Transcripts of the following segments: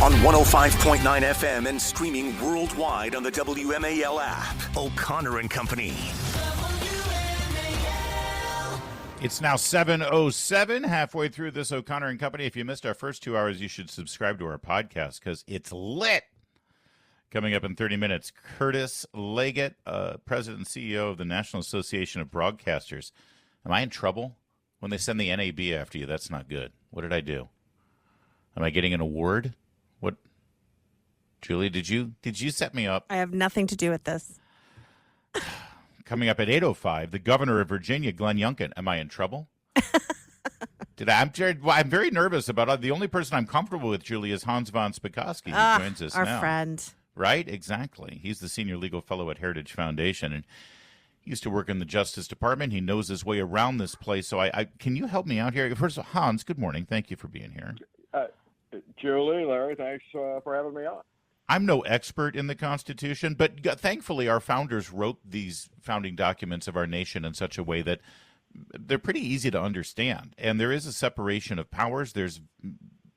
On 105.9 FM and streaming worldwide on the WMAL app. O'Connor and Company. It's now 7:07, halfway through this O'Connor and Company. If you missed our first 2 hours, you should subscribe to our podcast because it's lit. Coming up in 30 minutes, Curtis Legeyt, President and CEO of the National Association of Broadcasters. Am I in trouble? When they send the NAB after you, that's not good. What did I do? Am I getting an award? What? Julie, did you set me up? I have nothing to do with this. Coming up at 8:05, the governor of Virginia, Glenn Youngkin. Am I in trouble? I'm very nervous about the only person I'm comfortable with, Julie, is Hans von Spakovsky, who joins us our now. Our friend. Right? Exactly. He's the senior legal fellow at Heritage Foundation, and he used to work in the Justice Department. He knows his way around this place. So can you help me out here? First of all, Hans, good morning. Thank you for being here. Julie, Larry, thanks for having me on. I'm no expert in the Constitution, but thankfully our founders wrote these founding documents of our nation in such a way that they're pretty easy to understand. And there is a separation of powers. There's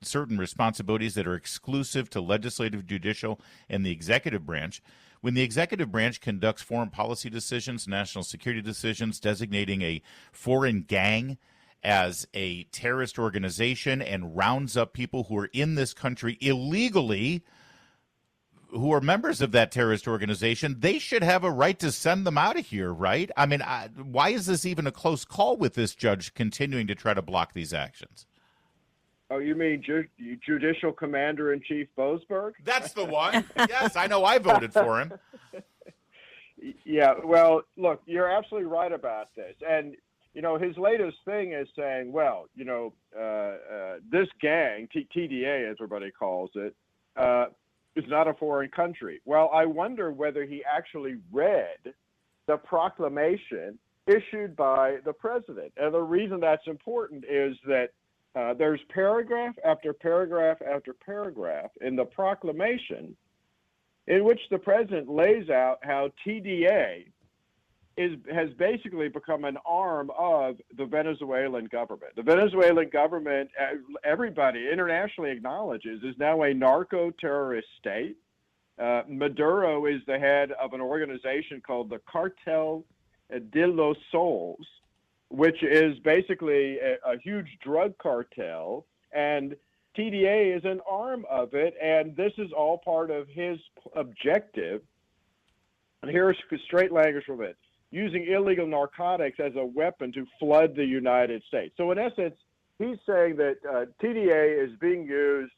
certain responsibilities that are exclusive to legislative, judicial, and the executive branch. When the executive branch conducts foreign policy decisions, national security decisions, designating a foreign gang as a terrorist organization and rounds up people who are in this country illegally, who are members of that terrorist organization, they should have a right to send them out of here, right? I mean, why is this even a close call with this judge continuing to try to block these actions? Oh, you mean Judicial Commander-in-Chief Boasberg? That's the one. Yes, I know I voted for him. Yeah, well, look, you're absolutely right about this. And, his latest thing is saying, well, this gang, TDA as everybody calls it, is not a foreign country. Well, I wonder whether he actually read the proclamation issued by the president. And the reason that's important is that there's paragraph after paragraph after paragraph in the proclamation in which the president lays out how TDA has basically become an arm of the Venezuelan government. The Venezuelan government, everybody internationally acknowledges, is now a narco-terrorist state. Maduro is the head of an organization called the Cartel de los Sols, which is basically a huge drug cartel, and TDA is an arm of it, and this is all part of his objective. And here's straight language from it: using illegal narcotics as a weapon to flood the United States. So in essence, he's saying that TDA is being used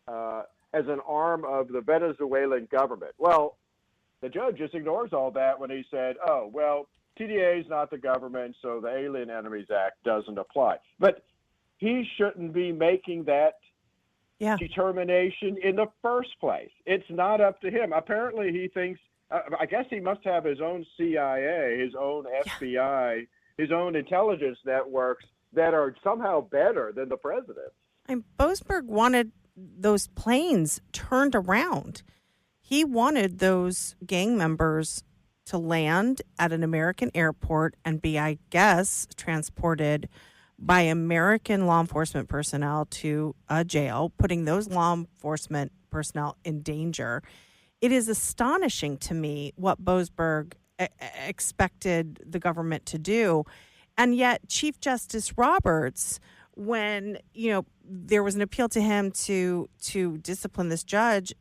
as an arm of the Venezuelan government. Well, the judge just ignores all that when he said, oh, well, TDA is not the government, so the Alien Enemies Act doesn't apply. But he shouldn't be making that determination in the first place. It's not up to him. Apparently he thinks, I guess he must have his own CIA, his own FBI, his own intelligence networks that are somehow better than the president. And Boasberg wanted those planes turned around. He wanted those gang members to land at an American airport and be, I guess, transported by American law enforcement personnel to a jail, putting those law enforcement personnel in danger. It is astonishing to me what Boasberg expected the government to do. And yet Chief Justice Roberts, when, there was an appeal to him to discipline this judge,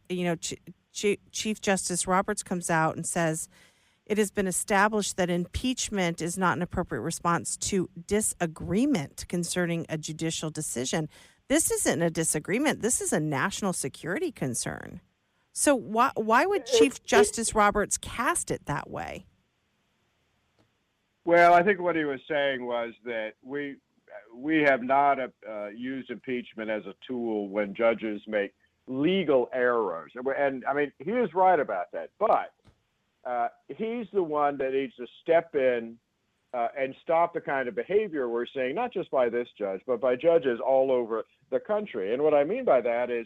Chief Justice Roberts comes out and says, it has been established that impeachment is not an appropriate response to disagreement concerning a judicial decision. This isn't a disagreement. This is a national security concern. So why would Chief Justice Roberts cast it that way? Well, I think what he was saying was that we have not used impeachment as a tool when judges make legal errors. And I mean, he is right about that. But he's the one that needs to step in and stop the kind of behavior we're seeing, not just by this judge, but by judges all over the country. And what I mean by that is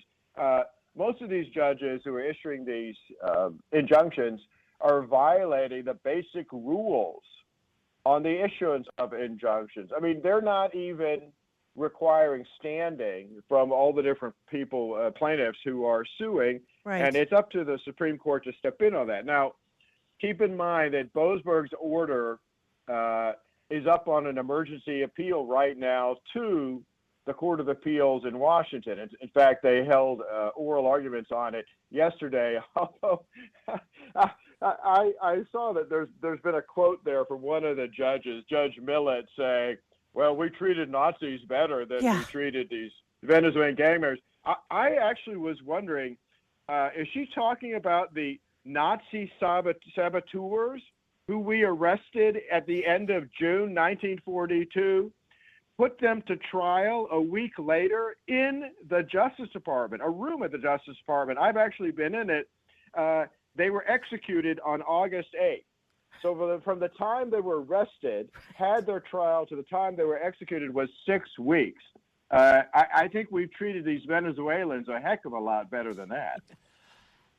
most of these judges who are issuing these injunctions are violating the basic rules on the issuance of injunctions. I mean, they're not even requiring standing from all the different people, plaintiffs who are suing, Right. and it's up to the Supreme Court to step in on that. Now, keep in mind that Boasberg's order is up on an emergency appeal right now to the Court of Appeals in Washington. In fact, they held oral arguments on it yesterday. Although I saw that there's been a quote there from one of the judges, Judge Millett, saying, "Well, we treated Nazis better than we treated these Venezuelan gang members." I actually was wondering, is she talking about the Nazi saboteurs who we arrested at the end of June 1942, put them to trial a week later in the Justice Department, a room at the Justice Department? I've actually been in it. They were executed on August 8th. So from the time they were arrested, had their trial, to the time they were executed was 6 weeks. I think we've treated these Venezuelans a heck of a lot better than that.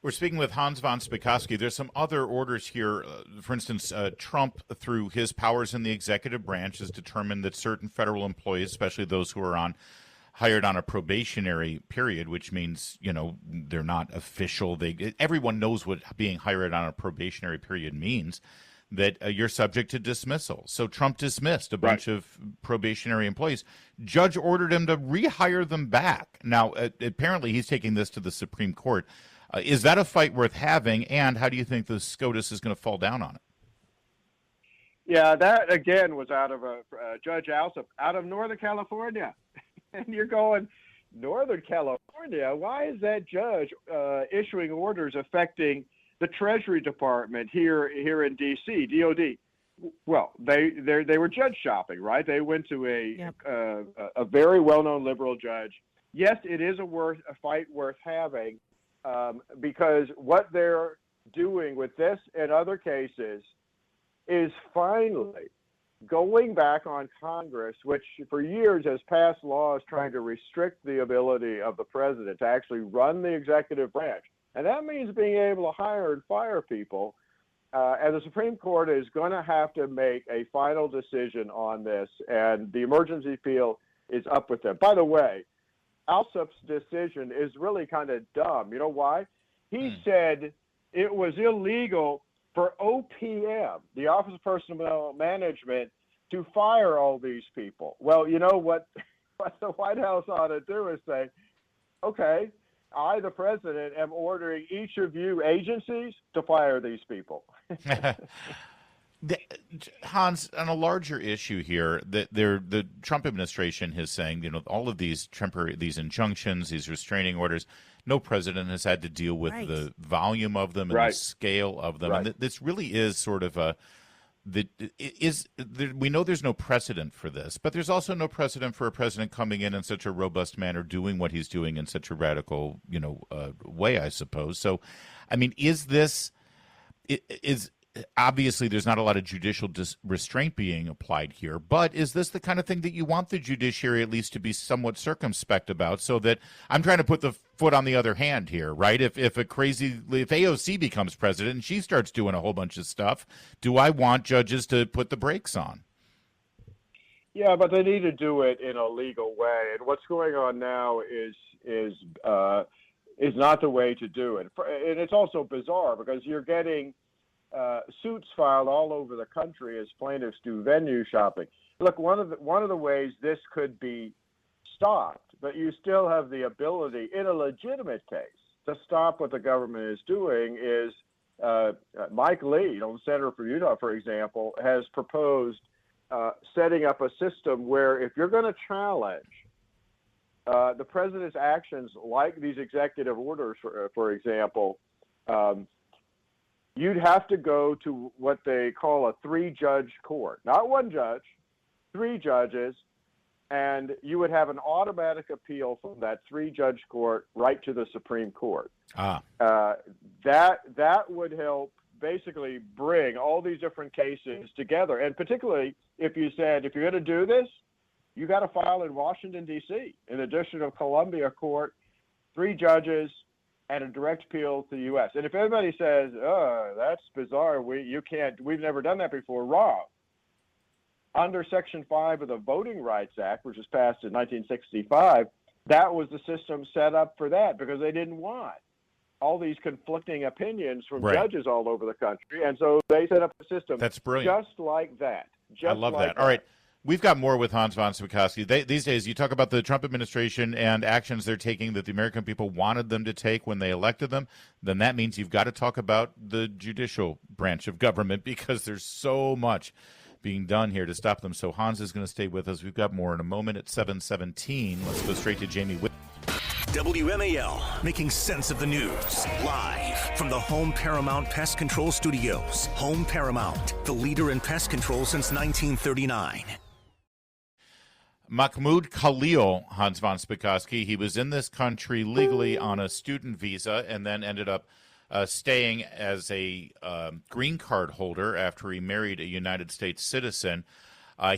We're speaking with Hans von Spakovsky. There's some other orders here. For instance, Trump, through his powers in the executive branch, has determined that certain federal employees, especially those who are hired on a probationary period, which means, they're not official. Everyone knows what being hired on a probationary period means, that you're subject to dismissal. So Trump dismissed a bunch of probationary employees. Judge ordered him to rehire them back. Now, apparently he's taking this to the Supreme Court. Is that a fight worth having, and how do you think the SCOTUS is going to fall down on it? Yeah, that, again, was out of Judge Alsop, out of Northern California. And you're going, Northern California? Why is that judge issuing orders affecting the Treasury Department here in D.C., DOD? Well, they were judge shopping, right? They went to a very well-known liberal judge. Yes, it is a fight worth having, because what they're doing with this and other cases is finally going back on Congress, which for years has passed laws trying to restrict the ability of the president to actually run the executive branch. And that means being able to hire and fire people. And the Supreme Court is going to have to make a final decision on this, and the emergency appeal is up with them. By the way, Alsop's decision is really kind of dumb. You know why? He said it was illegal for OPM, the Office of Personnel Management, to fire all these people. Well, you know what the White House ought to do is say, okay, I, the president, am ordering each of you agencies to fire these people. Hans, on a larger issue here, the Trump administration is saying, all of these injunctions, these restraining orders, no president has had to deal with the volume of them and the scale of them. And this really is sort of we know there's no precedent for this, but there's also no precedent for a president coming in such a robust manner, doing what he's doing in such a radical, way, I suppose. So, I mean, obviously, there's not a lot of judicial restraint being applied here, but is this the kind of thing that you want the judiciary at least to be somewhat circumspect about, so that I'm trying to put the foot on the other hand here, right? If AOC becomes president and she starts doing a whole bunch of stuff, do I want judges to put the brakes on? Yeah, but they need to do it in a legal way. And what's going on now is not the way to do it. And it's also bizarre because you're getting suits filed all over the country as plaintiffs do venue shopping. Look, one of the ways this could be stopped, but you still have the ability in a legitimate case to stop what the government is doing, is Mike Lee, the senator from Utah, for example, has proposed setting up a system where if you're going to challenge the president's actions, like these executive orders, for example, you'd have to go to what they call a 3-judge court. Not one judge, 3 judges, and you would have an automatic appeal from that 3-judge court right to the Supreme Court. That would help basically bring all these different cases together. And particularly if you said, if you're going to do this, you got to file in Washington, D.C., in the District of Columbia Court, 3 judges, and a direct appeal to the U.S. And if anybody says, "Oh, that's bizarre. We've never done that before," wrong. under Section 5 of the Voting Rights Act, which was passed in 1965, that was the system set up for that because they didn't want all these conflicting opinions from judges all over the country. And so they set up a system That's brilliant. just like that. I love that. All right. We've got more with Hans von Spakovsky. These days, you talk about the Trump administration and actions they're taking that the American people wanted them to take when they elected them. Then that means you've got to talk about the judicial branch of government because there's so much being done here to stop them. So Hans is going to stay with us. We've got more in a moment at 7:17. Let's go straight to Jamie Witt. WMAL, making sense of the news, live from the Home Paramount Pest Control Studios. Home Paramount, the leader in pest control since 1939. Mahmoud Khalil, Hans von Spakovsky, he was in this country legally on a student visa and then ended up staying as a green card holder after he married a United States citizen.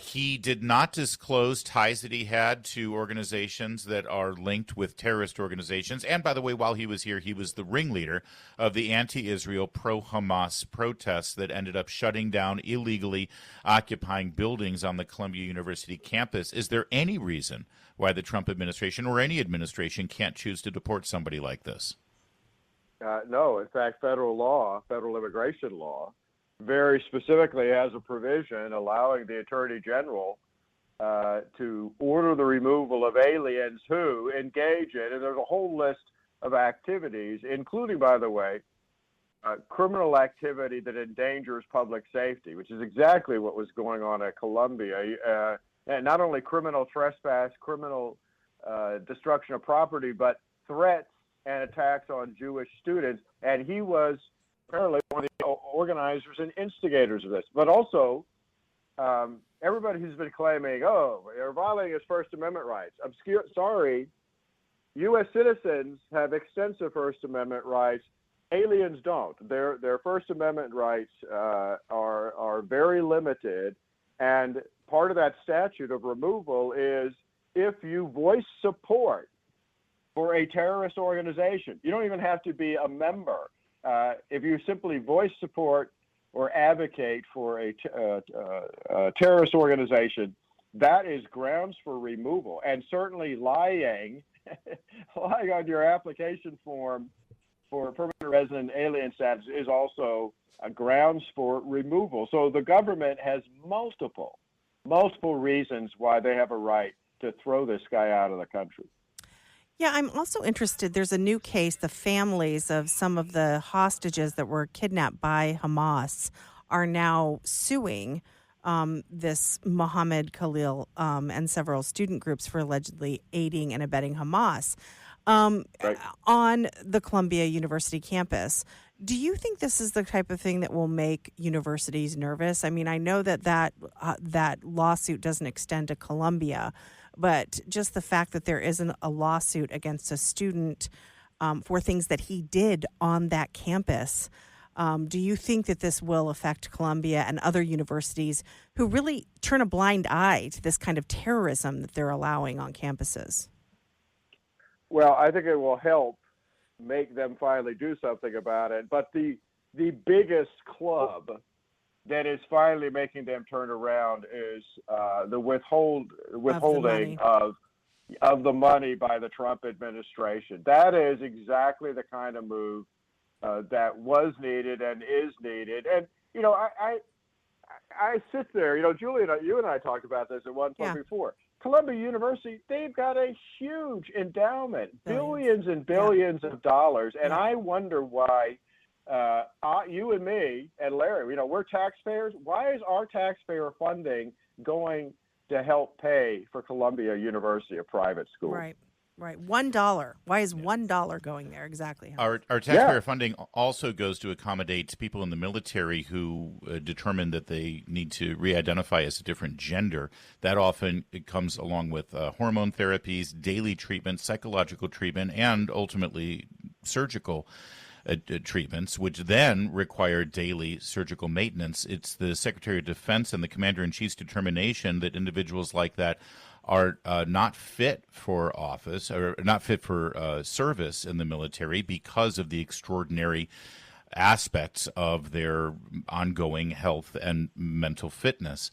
He did not disclose ties that he had to organizations that are linked with terrorist organizations. And by the way, while he was here, he was the ringleader of the anti-Israel, pro-Hamas protests that ended up shutting down, illegally occupying buildings on the Columbia University campus. Is there any reason why the Trump administration or any administration can't choose to deport somebody like this? No. In fact, federal immigration law, very specifically has a provision allowing the Attorney General to order the removal of aliens who engage in, and there's a whole list of activities, including, by the way, criminal activity that endangers public safety, which is exactly what was going on at Columbia. And not only criminal trespass, criminal destruction of property, but threats and attacks on Jewish students. And he was apparently one of the organizers and instigators of this. But also, everybody who's been claiming, oh, they're violating his First Amendment rights. Sorry, U.S. citizens have extensive First Amendment rights. Aliens don't. Their First Amendment rights are very limited. And part of that statute of removal is if you voice support for a terrorist organization. You don't even have to be a member. If you simply voice support or advocate for a terrorist organization, that is grounds for removal. And certainly lying on your application form for permanent resident alien status is also a grounds for removal. So the government has multiple reasons why they have a right to throw this guy out of the country. Yeah, I'm also interested. There's a new case. The families of some of the hostages that were kidnapped by Hamas are now suing this Mohammed Khalil and several student groups for allegedly aiding and abetting Hamas on the Columbia University campus. Do you think this is the type of thing that will make universities nervous? I mean, I know that lawsuit doesn't extend to Columbia, but just the fact that there isn't a lawsuit against a student for things that he did on that campus, do you think that this will affect Columbia and other universities who really turn a blind eye to this kind of terrorism that they're allowing on campuses? Well, I think it will help make them finally do something about it. But the biggest club that is finally making them turn around is the withholding of the money by the Trump administration. That is exactly the kind of move that was needed and is needed. And you know, I sit there. You know, Julie, you and I talked about this at one point before. Columbia University, they've got a huge endowment, billions and billions of dollars, and I wonder why. You and me and Larry, you know, we're taxpayers. Why is our taxpayer funding going to help pay for Columbia University, a private school? Right. $1. Why is $1 going there exactly? Our taxpayer funding also goes to accommodate people in the military who determine that they need to re-identify as a different gender. That often comes along with hormone therapies, daily treatment, psychological treatment, and ultimately surgical treatments, which then require daily surgical maintenance. It's the Secretary of Defense and the Commander-in-Chief's determination that individuals like that are not fit for office or not fit for service in the military because of the extraordinary aspects of their ongoing health and mental fitness.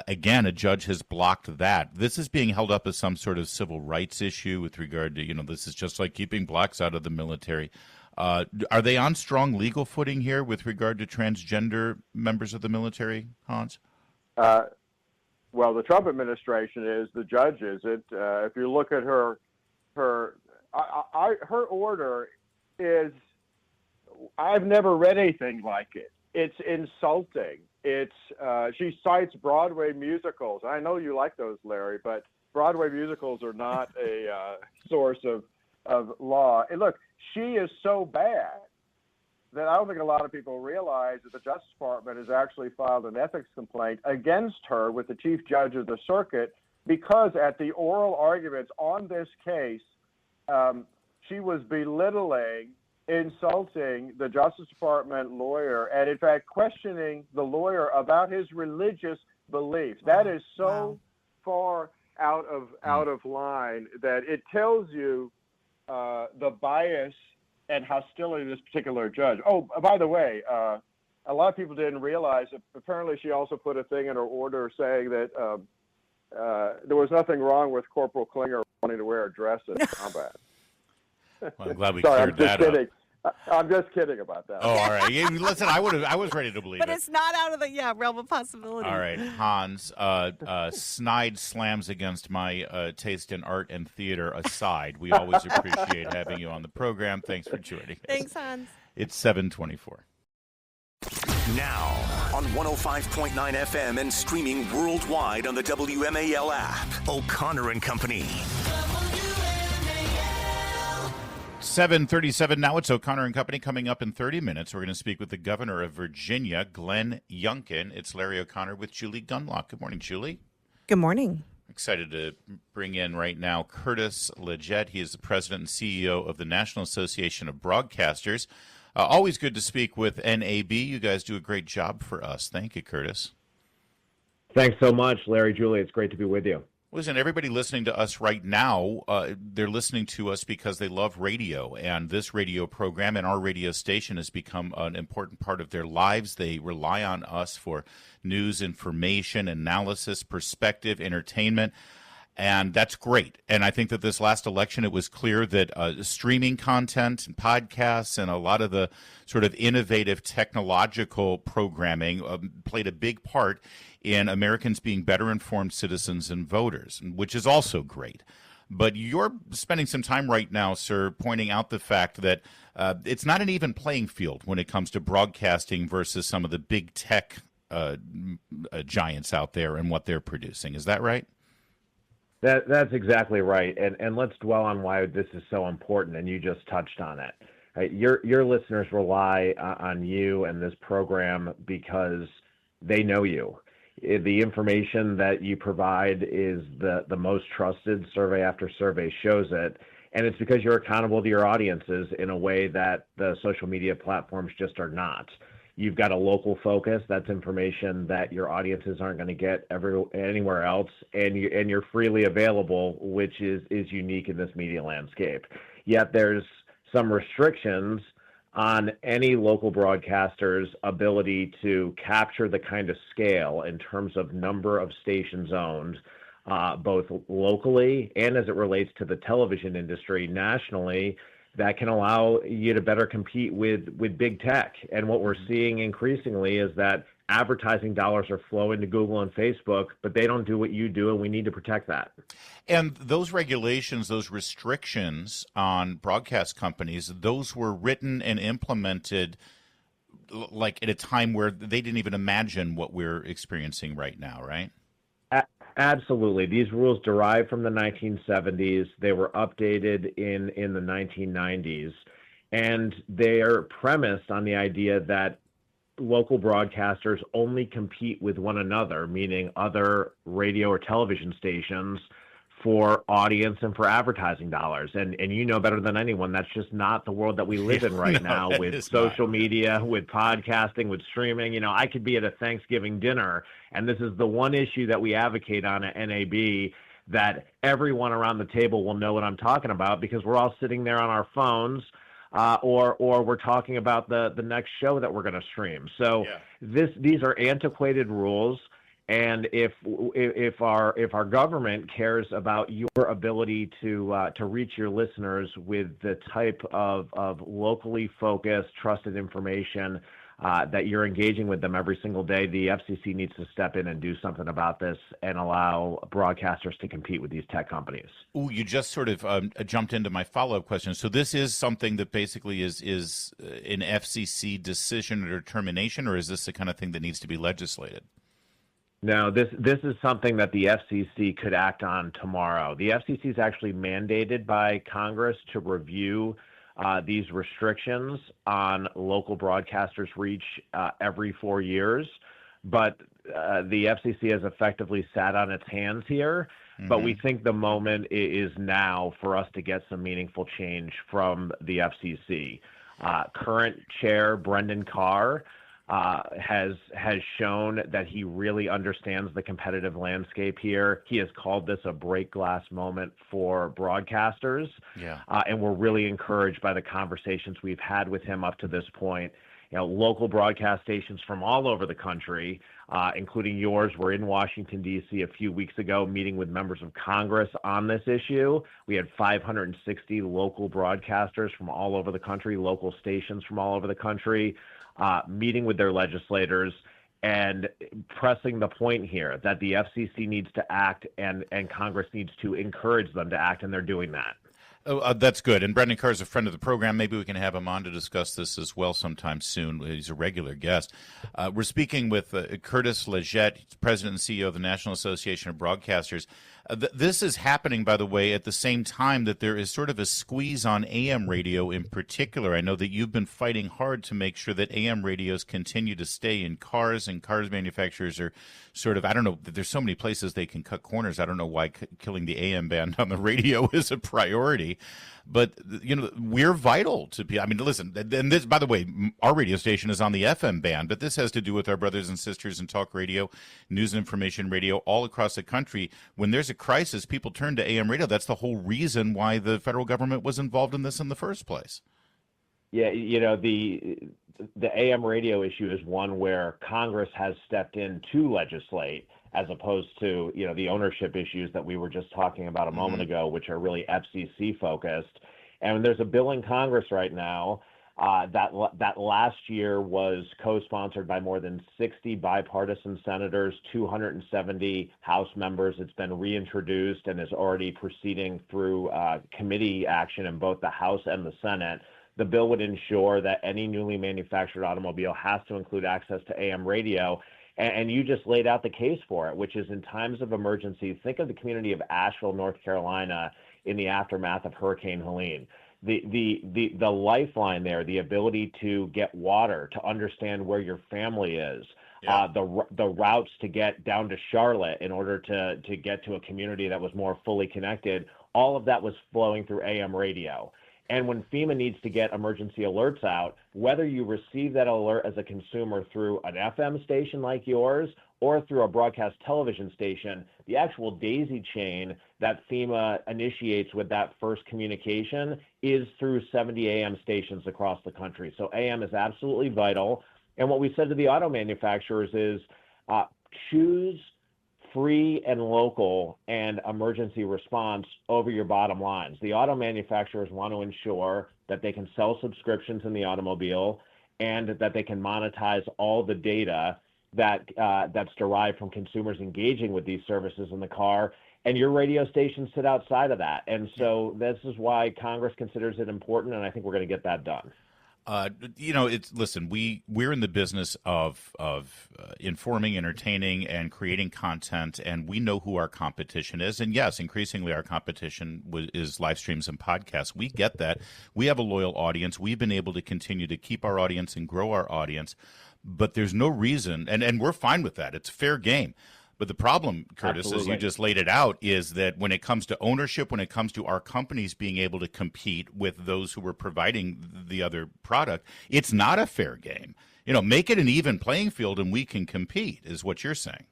Again, a judge has blocked that. This is being held up as some sort of civil rights issue with regard to, this is just like keeping blacks out of the military. Are they on strong legal footing here with regard to transgender members of the military, Hans? Well, the Trump administration is, the judge isn't. If you look at her order is, I've never read anything like it. It's insulting. She cites Broadway musicals. I know you like those, Larry, but Broadway musicals are not a source of law. And look, she is so bad that I don't think a lot of people realize that the Justice Department has actually filed an ethics complaint against her with the Chief Judge of the Circuit because at the oral arguments on this case, she was belittling, insulting the Justice Department lawyer, and in fact questioning the lawyer about his religious beliefs. That is so far out of line that it tells you the bias and hostility of this particular judge. Oh, by the way, a lot of people didn't realize that apparently she also put a thing in her order saying that there was nothing wrong with Corporal Klinger wanting to wear a dress in combat. Well, I'm glad we Sorry, cleared that up. I'm just kidding about that. Oh, all right. Listen, I was ready to believe it. But it's not out of the realm of possibility. All right, Hans, snide slams against my taste in art and theater aside, we always appreciate having you on the program. Thanks for joining us. Thanks, Hans. It's 7:24. Now on 105.9 FM and streaming worldwide on the WMAL app. O'Connor and Company. 7:37 now. It's O'Connor and Company. Coming up in 30 minutes, we're going to speak with the governor of Virginia, Glenn Youngkin. It's Larry O'Connor with Julie Gunlock. Good morning, Julie. Good morning. Excited to bring in right now Curtis Legeyt. He is the president and CEO of the National Association of Broadcasters. Always good to speak with NAB. You guys do a great job for us. Thank you, Curtis. Thanks so much, Larry, Julie. It's great to be with you. Listen, everybody listening to us right now, they're listening to us because they love radio, and this radio program and our radio station has become an important part of their lives. They rely on us for news, information, analysis, perspective, entertainment, and that's great. And I think that this last election, it was clear that streaming content and podcasts and a lot of the sort of innovative technological programming played a big part in Americans being better informed citizens and voters, which is also great. But you're spending some time right now, sir, pointing out the fact that it's not an even playing field when it comes to broadcasting versus some of the big tech giants out there and what they're producing. Is that right? That's exactly right. And let's dwell on why this is so important, and you just touched on it. Right? Your listeners rely on you and this program because they know you. The information that you provide is the most trusted. Survey after survey shows it. And it's because you're accountable to your audiences in a way that the social media platforms just are not. You've got a local focus. That's information that your audiences aren't going to get anywhere else. And you're freely available, which is unique in this media landscape. Yet there's some restrictions on any local broadcaster's ability to capture the kind of scale in terms of number of stations owned, both locally and as it relates to the television industry nationally, that can allow you to better compete with big tech. And what we're seeing increasingly is that advertising dollars are flowing to Google and Facebook, but they don't do what you do, and we need to protect that. And those regulations, those restrictions on broadcast companies, those were written and implemented like at a time where they didn't even imagine what we're experiencing right now, right? Absolutely. These rules derive from the 1970s. They were updated in the 1990s, and they are premised on the idea that local broadcasters only compete with one another, meaning other radio or television stations, for audience and for advertising dollars. And you know better than anyone, that's just not the world that we live in right now with social media, with podcasting, with streaming. You know, I could be at a Thanksgiving dinner, and this is the one issue that we advocate on at NAB, that everyone around the table will know what I'm talking about because we're all sitting there on our phones, or we're talking about the next show that we're going to stream. So these are antiquated rules. And if our government cares about your ability to reach your listeners with the type of locally focused, trusted information that you're engaging with them every single day, the FCC needs to step in and do something about this and allow broadcasters to compete with these tech companies. Ooh, you just sort of jumped into my follow-up question. So this is something that basically is an FCC decision or determination, or is this the kind of thing that needs to be legislated? No, this is something that the FCC could act on tomorrow. The FCC is actually mandated by Congress to review these restrictions on local broadcasters' reach every 4 years, but the FCC has effectively sat on its hands here. Mm-hmm. But we think the moment is now for us to get some meaningful change from the FCC. Current chair Brendan Carr has shown that he really understands the competitive landscape here. He has called this a break glass moment for broadcasters. Yeah. And we're really encouraged by the conversations we've had with him up to this point. You know, local broadcast stations from all over the country, including yours, were in Washington, D.C. a few weeks ago meeting with members of Congress on this issue. We had 560 local broadcasters from all over the country, local stations from all over the country, meeting with their legislators and pressing the point here that the FCC needs to act and Congress needs to encourage them to act, and they're doing that. Oh, that's good. And Brendan Carr is a friend of the program. Maybe we can have him on to discuss this as well sometime soon. He's a regular guest. We're speaking with Curtis Legeyt, President and CEO of the National Association of Broadcasters. This is happening, by the way, at the same time that there is sort of a squeeze on AM radio in particular. I know that you've been fighting hard to make sure that AM radios continue to stay in cars, and cars manufacturers are sort of, I don't know, there's so many places they can cut corners. I don't know why killing the AM band on the radio is a priority. But, you know, we're vital to people. I mean, listen, and this, by the way, our radio station is on the FM band, but this has to do with our brothers and sisters in talk radio, news and information radio all across the country. When there's a crisis, people turn to AM radio. That's the whole reason why the federal government was involved in this in the first place. Yeah, you know, the AM radio issue is one where Congress has stepped in to legislate, as opposed to, you know, the ownership issues that we were just talking about a moment ago, which are really FCC focused. And there's a bill in Congress right now that last year was co-sponsored by more than 60 bipartisan senators, 270 House members. It's been reintroduced and is already proceeding through committee action in both the House and the Senate. The bill would ensure that any newly manufactured automobile has to include access to AM radio. And you just laid out the case for it, which is in times of emergency. Think of the community of Asheville, North Carolina, in the aftermath of Hurricane Helene. The lifeline there, the ability to get water, to understand where your family is, the routes to get down to Charlotte in order to get to a community that was more fully connected, all of that was flowing through AM radio. And when FEMA needs to get emergency alerts out, whether you receive that alert as a consumer through an FM station like yours or through a broadcast television station, the actual daisy chain that FEMA initiates with that first communication is through 70 AM stations across the country. So AM is absolutely vital. And what we said to the auto manufacturers is choose free and local and emergency response over your bottom lines. The auto manufacturers want to ensure that they can sell subscriptions in the automobile and that they can monetize all the data that's derived from consumers engaging with these services in the car. And your radio stations sit outside of that. And so this is why Congress considers it important, and I think we're going to get that done. You know, listen, we're in the business of informing, entertaining, and creating content, and we know who our competition is. And yes, increasingly our competition is live streams and podcasts. We get that. We have a loyal audience. We've been able to continue to keep our audience and grow our audience, but there's no reason, and we're fine with that. It's fair game. But the problem, Curtis, as you just laid it out, is that when it comes to ownership, when it comes to our companies being able to compete with those who are providing the other product, it's not a fair game. You know, make it an even playing field and we can compete, is what you're saying.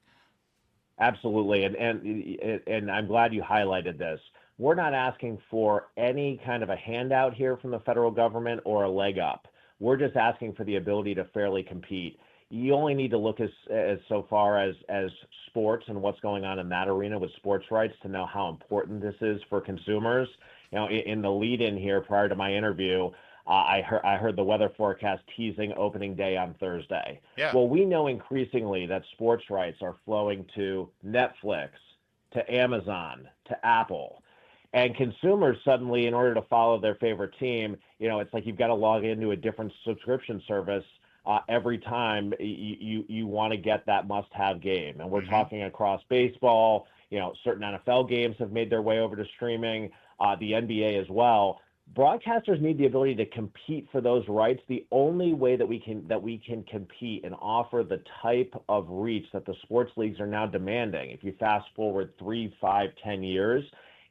Absolutely. And I'm glad you highlighted this. We're not asking for any kind of a handout here from the federal government or a leg up. We're just asking for the ability to fairly compete. you only need to look as so far as sports and what's going on in that arena with sports rights to know how important this is for consumers. You know, in the lead-in here prior to my interview, I heard the weather forecast teasing opening day on Thursday. Yeah. Well, we know increasingly that sports rights are flowing to Netflix, to Amazon, to Apple. And consumers suddenly, in order to follow their favorite team, you know, it's like you've got to log into a different subscription service every time you want to get that must-have game. And we're talking across baseball. You know, certain NFL games have made their way over to streaming, the NBA as well. Broadcasters need the ability to compete for those rights. The only way that we can compete and offer the type of reach that the sports leagues are now demanding, if you fast forward 3, 5, 10 years,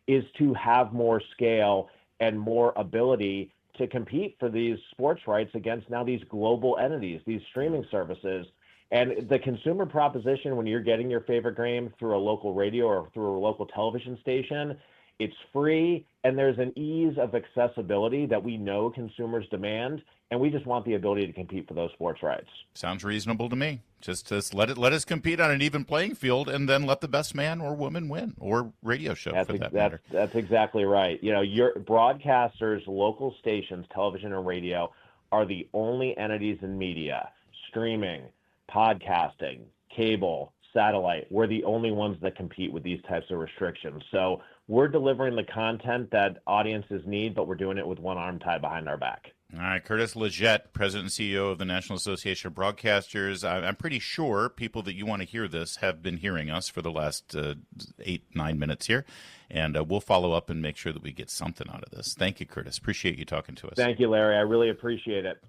is to have more scale and more ability to compete for these sports rights against now these global entities, these streaming services. And the consumer proposition when you're getting your favorite game through a local radio or through a local television station, it's free, and there's an ease of accessibility that we know consumers demand, and we just want the ability to compete for those sports rights. Sounds reasonable to me. Just let us compete on an even playing field, and then let the best man or woman win, or radio show for that matter. That's exactly right. You know, your broadcasters, local stations, television and radio, are the only entities in media, streaming, podcasting, cable, satellite. We're the only ones that compete with these types of restrictions. So we're delivering the content that audiences need, but we're doing it with one arm tied behind our back. All right, Curtis Legeyt, President and CEO of the National Association of Broadcasters. I'm pretty sure people that you want to hear this have been hearing us for the last 8-9 minutes here, and we'll follow up and make sure that we get something out of this. Thank you, Curtis. Appreciate you talking to us. Thank you, Larry. I really appreciate it.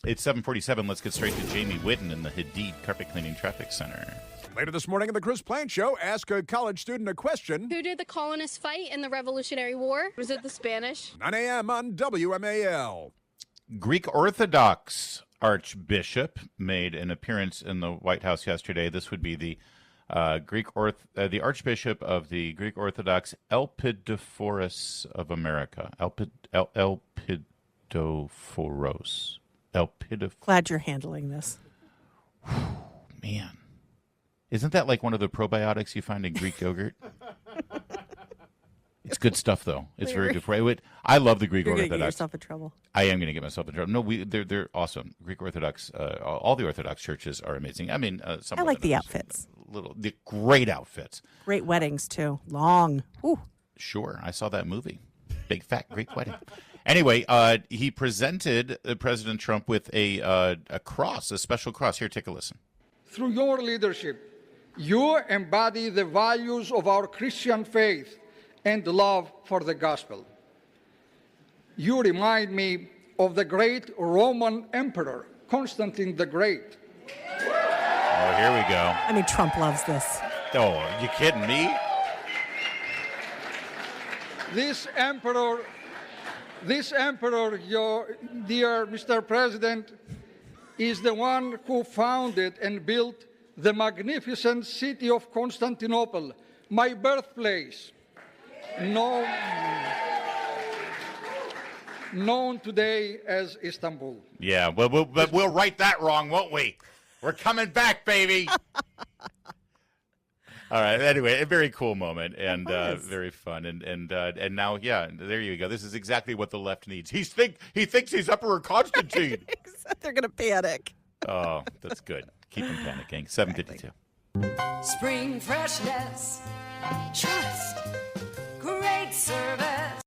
It's 7:47. Let's get straight to Jamie Whitten in the Hadid Carpet Cleaning Traffic Center. Later this morning on the Chris Plant Show, ask a college student a question. Who did the colonists fight in the Revolutionary War? Was it the Spanish? 9 a.m. on WMAL. Greek Orthodox Archbishop made an appearance in the White House yesterday. This would be the the Archbishop of the Greek Orthodox Elpidophoros of America. Elpidophoros. Glad you're handling this. Man. Isn't that like one of the probiotics you find in Greek yogurt? It's good stuff, though. It's very good for it. I love the Greek Orthodox. You're going to get yourself in trouble. I am going to get myself in trouble. No, they're awesome. Greek Orthodox, all the Orthodox churches are amazing. I mean, some I of like them the are outfits. The great outfits. Great weddings, too. Long. Ooh. Sure. I saw that movie. Big, fat Greek wedding. Anyway, he presented President Trump with a cross, a special cross. Here, take a listen. Through your leadership, you embody the values of our Christian faith and love for the gospel. You remind me of the great Roman Emperor, Constantine the Great. Oh, here we go. I mean, Trump loves this. Oh, are you kidding me? This emperor, your dear Mr. President, is the one who founded and built the magnificent city of Constantinople, my birthplace, known today as Istanbul. Yeah, well, we'll right that wrong, won't we? We're coming back, baby. All right. Anyway, a very cool moment and very fun, and now, yeah, there you go. This is exactly what the left needs. He thinks he's Emperor Constantine. They're going to panic. Oh, that's good. Keep them panicking. 7:52. Spring freshness. Try